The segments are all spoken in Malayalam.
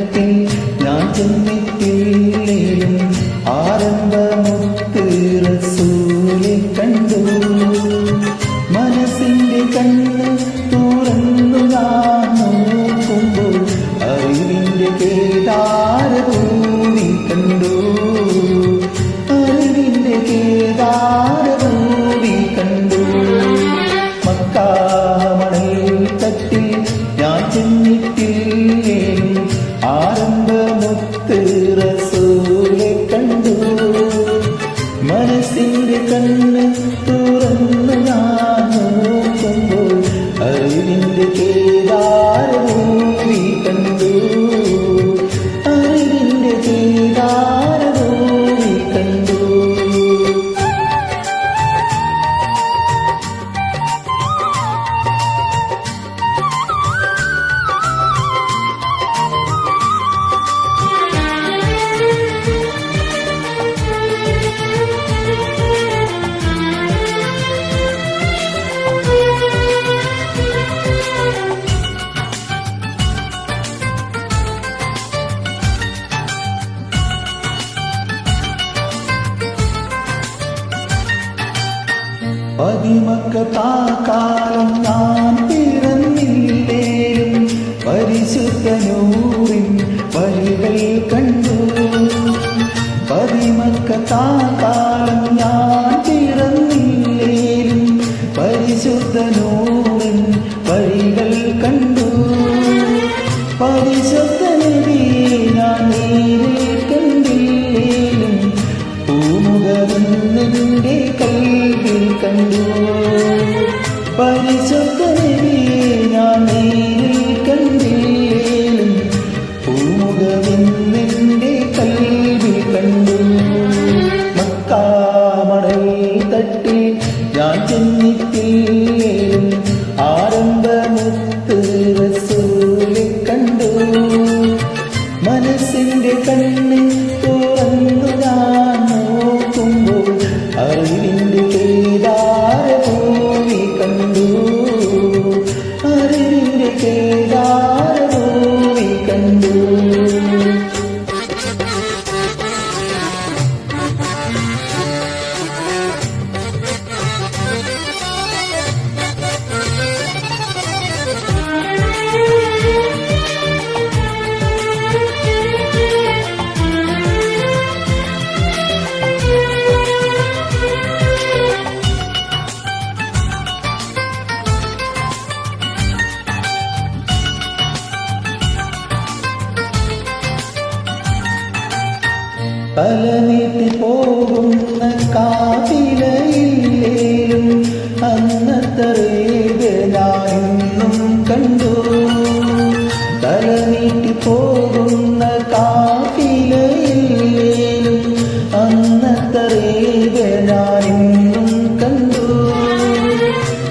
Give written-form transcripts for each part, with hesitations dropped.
തട്ടിൽ ഞാൻ ചെന്നിട്ടില്ലേലും ആരംഭമുത്ത് റസൂലെ കണ്ടു. മനസ്സിന്റെ കണ്ണ് തുറന്നു ഞാൻ നോക്കുമ്പോൾ അറിവിന്റെ കേദാരഭൂമി കണ്ടു. അറിവിന്റെ കേദാരഭൂമി കണ്ടു. മക്കാമണൽ തട്ടിൽ ഞാൻ ചെന്നിട്ടില്ലേലും ആരംഭമുത്ത് റസൂലെ കണ്ടു. മനസ്സിന്റെ കണ്ണ് തുറന്നു ഞാൻ നോക്കുമ്പോൾ അറിവിന്റെ കേദാരഭൂമി കണ്ടു. അറിവിന്റെ കേദാരഭൂമി കണ്ടു. പതിമക്കത്താക്കാലം ഞാൻ പിറന്നില്ലേലും പരിശുദ്ധ നൂറിൻ വഴികൾ കണ്ടു. പതിമക്കത്താക്കാലം ഞാൻ പിറന്നില്ലേലും പരിശുദ്ധ നൂറിൻ വഴികൾ കണ്ടു. പരിശുദ്ധ നബിയെ ഞാൻ നേരിൽ കണ്ടില്ലേലും പൂമുഖമെന്നെന്റെ കൽവിൽ കണ്ടു. പരിശുദ്ധ നബിയെ ഞാൻ നേരിൽ കണ്ടില്ലേലും പൂമുഖമെന്നെന്റെ കൽവിൽ കണ്ടു. മക്കാമണൽ തട്ടിൽ ഞാൻ ചെന്നിട്ടില്ലേലും ആരംഭമുത്ത് റസൂലെ കണ്ടു. മനസ്സിന്റെ കണ്ണ് തുറന്നു ഞാൻ നോക്കുമ്പോൾ അറിവിന്റെ കേദാരഭൂമി കണ്ടു. അറിവിന്റെ കേദാരഭൂമി കണ്ടു. തല നീട്ടി പോകുന്ന കാഫിലയില്ലേലും അന്നത്തറേത് ഞാനെന്നും കണ്ടു. തല നീട്ടി പോകുന്ന കാഫിലയില്ലേലും അന്നത്തറേത് ഞാനെന്നും കണ്ടു.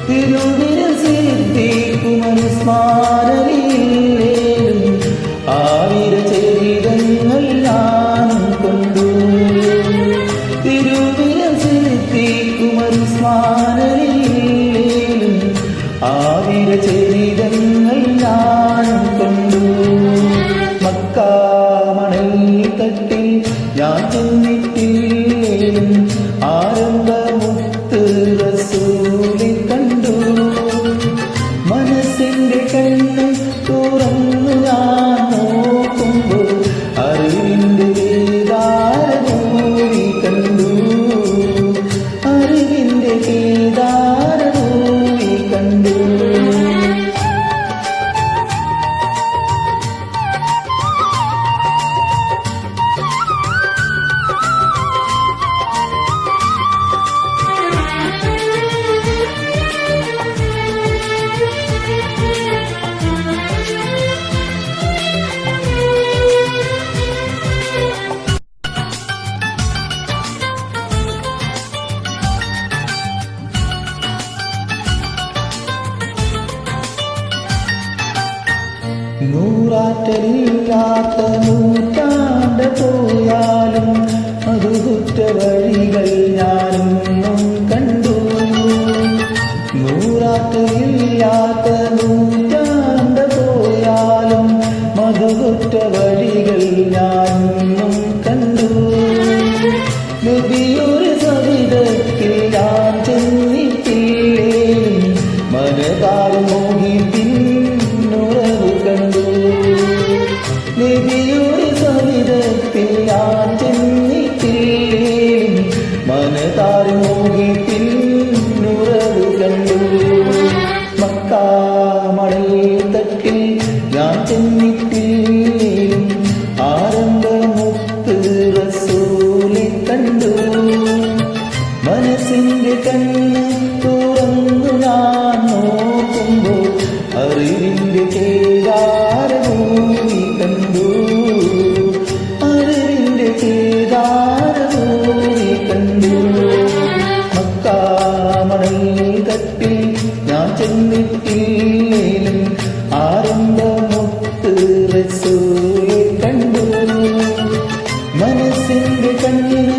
തിരുവിരൽ സിദ്ദീഖുമൽ സ്മാരകയില്ലേലും ആയിര ചരിതങ്ങൾ ഞാനും കൊണ്ടു. തിരുവിരൽ സിദ്ദീഖുമൽ സ്മാരകയില്ലേലും ആയിര ചരിതങ്ങൾ ഞാനും കൊണ്ടു. മക്കാമണൽ തട്ടിൽ ഞാൻ ചെന്നിട്ടില്ലേലും ആരംഭമുത്ത് റസൂലെ കണ്ടു. മനസ്സിന്റെ കണ്ണ് തുറന്നു ഞാൻ നോക്കുമ്പോൾ അറിവിന്റെ കേദാരഭൂമി കണ്ടു. അറിവിന്റെ കേദാരഭൂമി കണ്ടു. നൂറാറ്റലില്ലാത്ത നൂറ്റാണ്ട് പോയാലും മധുകുറ്റ വഴികൾ ഞാനും കണ്ടു. നൂറാറ്റലില്ലാത്ത നൂറ്റാണ്ട് പോയാലും മധുകുറ്റ വഴി നബിയുടെ സവിധത്തിൽ ഞാൻ ചെന്നിട്ടില്ലേലും മനതാൽ മോഹിപ്പിന്നുറവു കണ്ടു. നബിയുടെ സവിധത്തിൽ ഞാൻ ചെന്നിട്ടില്ലേലും മനതാൽ മോഹിപ്പിന്നുറവു കണ്ടു. മക്കാ മണൽ തട്ടിൽ ഞാൻ ചെന്നിട്ടില്ലേലും ആരംഭമുത്ത് റസൂലെ കണ്ടു. മനസ്സിന്റെ കണ്ണ് തുറന്നു ഞാൻ നോക്കുമ്പോൾ അറിവിന്റെ കേദാരഭൂമി കണ്ടു. അറിവിന്റെ കേദാരഭൂമി കണ്ടു. മക്കാ മണൽ തട്ടിൽ ഞാൻ ചെന്നിട്ടില്ലേലും ആരംഭമുത്ത് റസൂലെ കണ്ടു. മനസ്സിന്റെ കണ്ണിന്